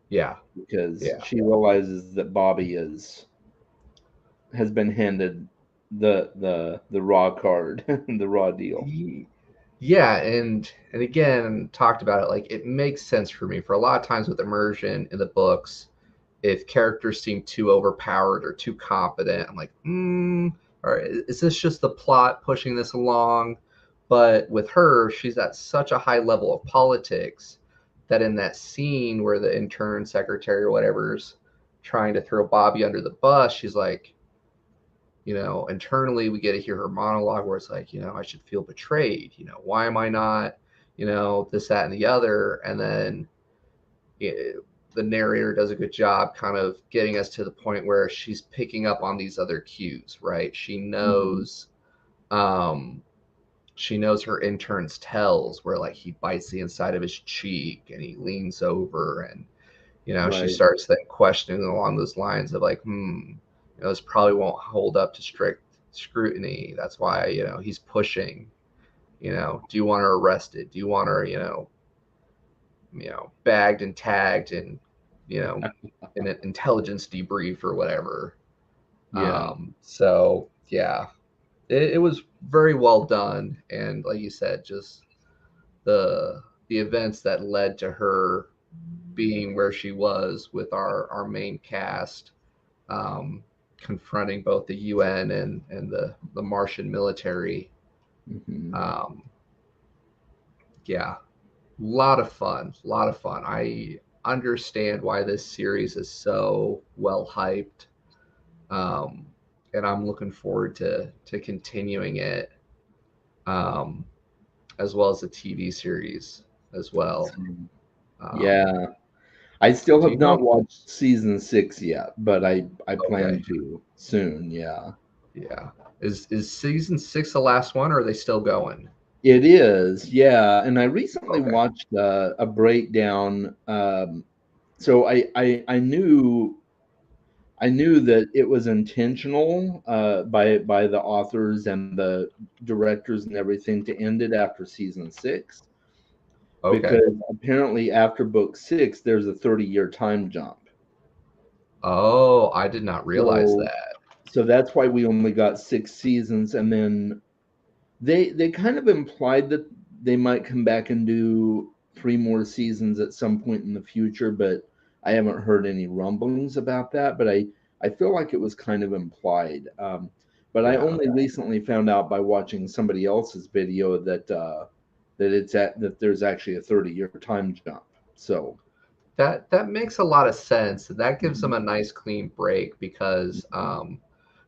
Yeah.
because
Yeah.
she realizes that Bobby is has been handed the raw card, the raw deal.
Yeah, and again, talked about it, like it makes sense for me. For a lot of times with immersion in the books, if characters seem too overpowered or too competent, I'm like, or is this just the plot pushing this along? But with her, she's at such a high level of politics that in that scene where the intern secretary or whatever's trying to throw Bobby under the bus, she's like, internally we get to hear her monologue where it's like, I should feel betrayed. Why am I not, this, that, and the other? And then the narrator does a good job kind of getting us to the point where she's picking up on these other cues, right?
Hmm.
Um, she knows her intern's tells where like he bites the inside of his cheek and he leans over, and she
Right.
starts then questioning along those lines of like, this probably won't hold up to strict scrutiny. That's why, he's pushing, do you want her arrested? Do you want her, bagged and tagged and, you know, in an intelligence debrief or whatever.
Yeah.
So yeah, it was very well done. And like you said, just the events that led to her being where she was with our main cast, um, confronting both the UN and the Martian military.
Hmm.
Um, yeah, lot of fun, a lot of fun. I understand why this series is so well hyped, um, and I'm looking forward to continuing it, um, as well as the TV series as well. Um,
Yeah. I still
Do
have
you know
not watched season 6 yet, but I plan
okay.
to soon. Yeah,
Yeah. Is season 6 the last one, or are they still going?
it is. Yeah, and I recently
Okay.
watched a breakdown. So I knew that it was intentional by the authors and the directors and everything to end it after season 6,
Okay.
because apparently after book 6 there's a 30-year time jump.
Oh, I did not realize
So
that.
that's why we only got 6 seasons, and then they kind of implied that they might come back and do 3 more seasons at some point in the future, but I haven't heard any rumblings about that. But I feel like it was kind of implied. But I
Yeah.
only recently found out by watching somebody else's video that that there's actually a 30-year time jump. So
That makes a lot of sense. That gives them
mhm,
a nice clean break because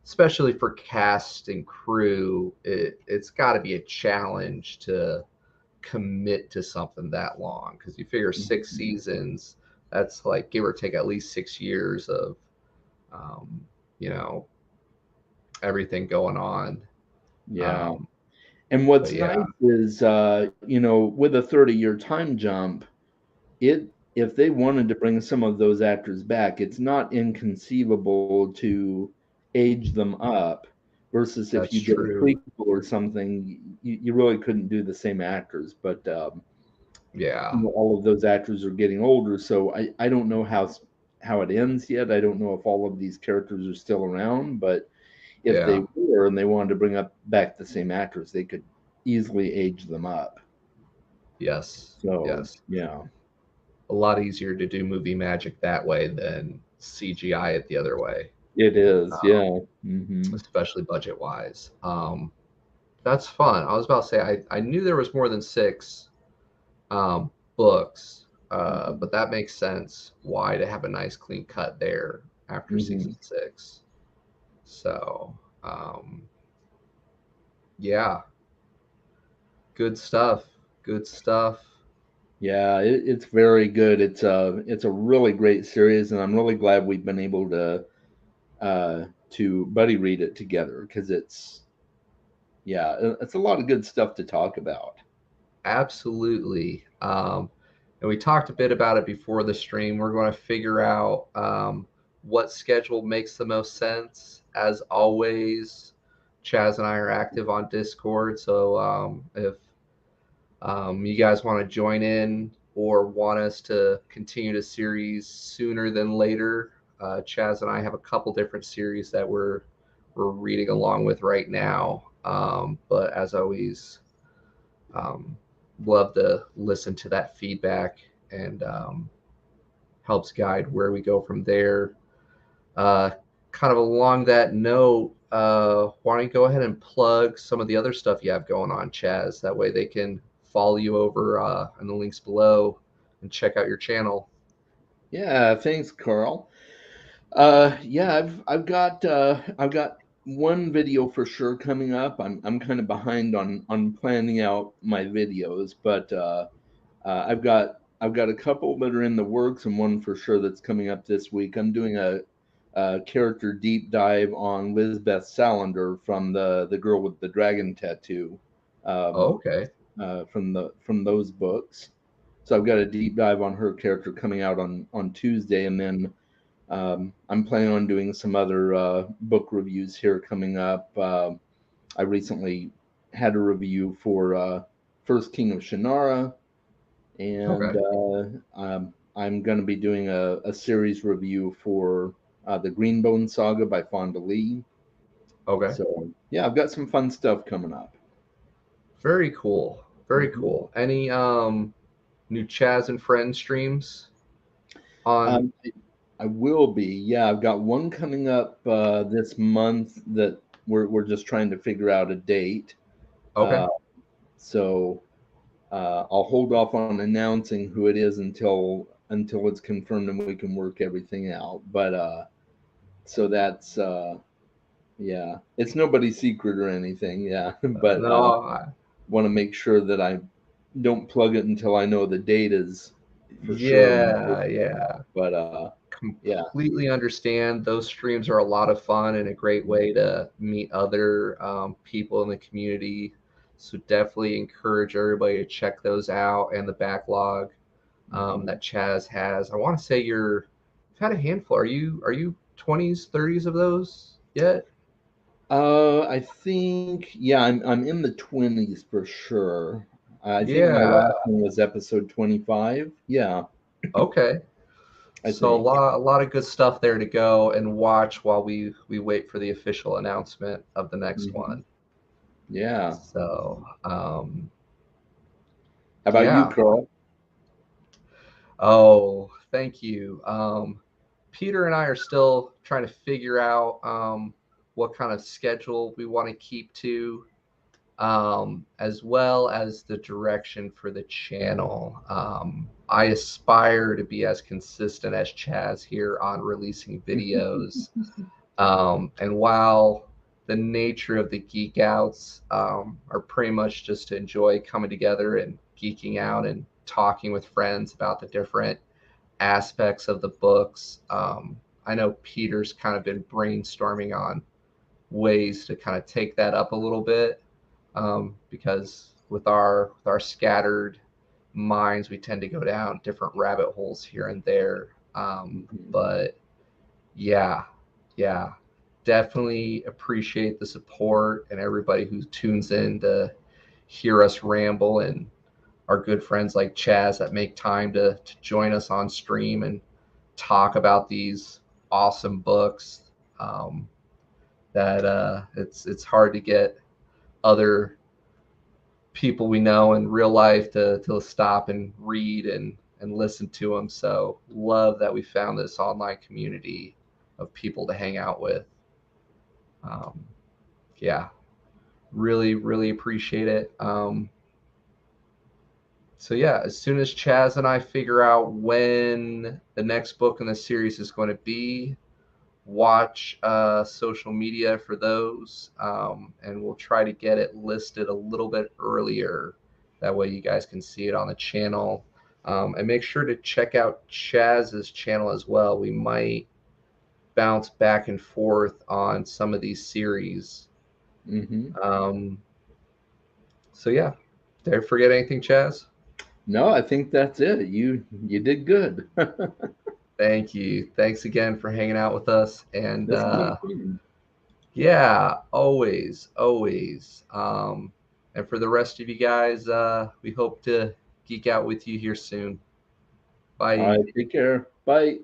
especially for cast and crew, it's got to be a challenge to commit to something that long because you figure six
mhm.
seasons, that's like give or take at least 6 years of um, you know everything going on.
Yeah.
Um,
And
but
what's
yeah,
nice is, with a 30-year time jump, it if they wanted to bring some of those actors back, it's not inconceivable to age them up. Versus if
that's
you did a
true.
prequel or something, you really couldn't do the same actors. But
Yeah,
all of those actors are getting older, so I don't know how it ends yet. I don't know if all of these characters are still around, but if
yeah,
they were and they wanted to bring up back the same actors, they could easily age them up.
yes,
So
yes.
yeah,
A lot easier to do movie magic that way than CGI it the other way,
it is.
um,
Yeah. Hmm.
especially budget wise. That's fun. I was about to say I knew there was more than six books,
Hmm.
but that makes sense why to have a nice clean cut there after season
Hmm.
6. So yeah, good stuff. Good stuff.
Yeah, it's very good. It's a really great series, and I'm really glad we've been able to buddy read it together because it's a lot of good stuff to talk about.
Absolutely. And we talked a bit about it before the stream. We're going to figure out what schedule makes the most sense. As always, Chaz and I are active on Discord. So if you guys want to join in or want us to continue the series sooner than later, Chaz and I have a couple different series that we're reading along with right now. But as always, um, love to listen to that feedback and helps guide where we go from there. Uh, kind of along that note, why don't you go ahead and plug some of the other stuff you have going on, Chaz? That way they can follow you over in the links below and check out your channel.
Yeah, thanks, Carl. Yeah, I've got one video for sure coming up. I'm kind of behind on planning out my videos, but I've got a couple that are in the works, and one for sure that's coming up this week. I'm doing a character deep dive on Lisbeth Salander from the girl with the dragon tattoo,
Oh,
um,
okay.
from those books. So I've got a deep dive on her character coming out on Tuesday, and then I'm planning on doing some other book reviews here coming up. I recently had a review for First King of Shannara, and
Okay.
I'm going to be doing a series review for the Greenbone Saga by Fonda Lee.
Okay.
So yeah, I've got some fun stuff coming up.
Very cool. Very
Hmm.
cool. Any new Chaz and Friends streams on?
Um, I will be. Yeah, I've got one coming up this month that we're just trying to figure out a date.
Okay.
Uh, so I'll hold off on announcing who it is until it's confirmed and we can work everything out. But so that's yeah, it's nobody's secret or anything. Yeah, but
No,
want to make sure that I don't plug it until I know the date is. for sure.
Yeah.
But yeah.
Completely understand. Those streams are a lot of fun and a great way to meet other people in the community. So definitely encourage everybody to check those out and the backlog
Mhm.
that Chaz has. I want to say you've had a handful. Are you 20s, 30s of those yet?
I think yeah, I'm in the 20s for sure. I think my
Yeah.
last one was episode 25. Yeah,
Okay.
I
So
think.
a lot of good stuff there to go and watch while we wait for the official announcement of the next
Hmm.
one.
Yeah.
So
How about you,
yeah.
Carl?
Oh, thank you. Peter and I are still trying to figure out what kind of schedule we want to keep to, as well as the direction for the channel. I aspire to be as consistent as Chaz here on releasing videos. And while the nature of the geek outs are pretty much just to enjoy coming together and geeking out and talking with friends about the different aspects of the books. I know Peter's kind of been brainstorming on ways to kind of take that up a little bit because with our scattered minds, we tend to go down different rabbit holes here and there.
Mhm.
But yeah, yeah, definitely appreciate the support and everybody who tunes in to hear us ramble and our good friends like Chaz that make time to join us on stream and talk about these awesome books. Um, that it's hard to get other people we know in real life to stop and read and listen to them. So love that we found this online community of people to hang out with. Um, yeah, really appreciate it. So yeah, as soon as Chaz and I figure out when the next book in the series is going to be, watch social media for those, and we'll try to get it listed a little bit earlier. That way, you guys can see it on the channel. And make sure to check out Chaz's channel as well. We might bounce back and forth on some of these series.
Hmm.
Um, so yeah, did I forget anything, Chaz?
No, I think that's it. You did good.
Thank you. Thanks again for hanging out with us. And
That's no problem.
yeah, always. And for the rest of you guys, we hope to geek out with you here soon.
All
Bye.
right, take care. Bye.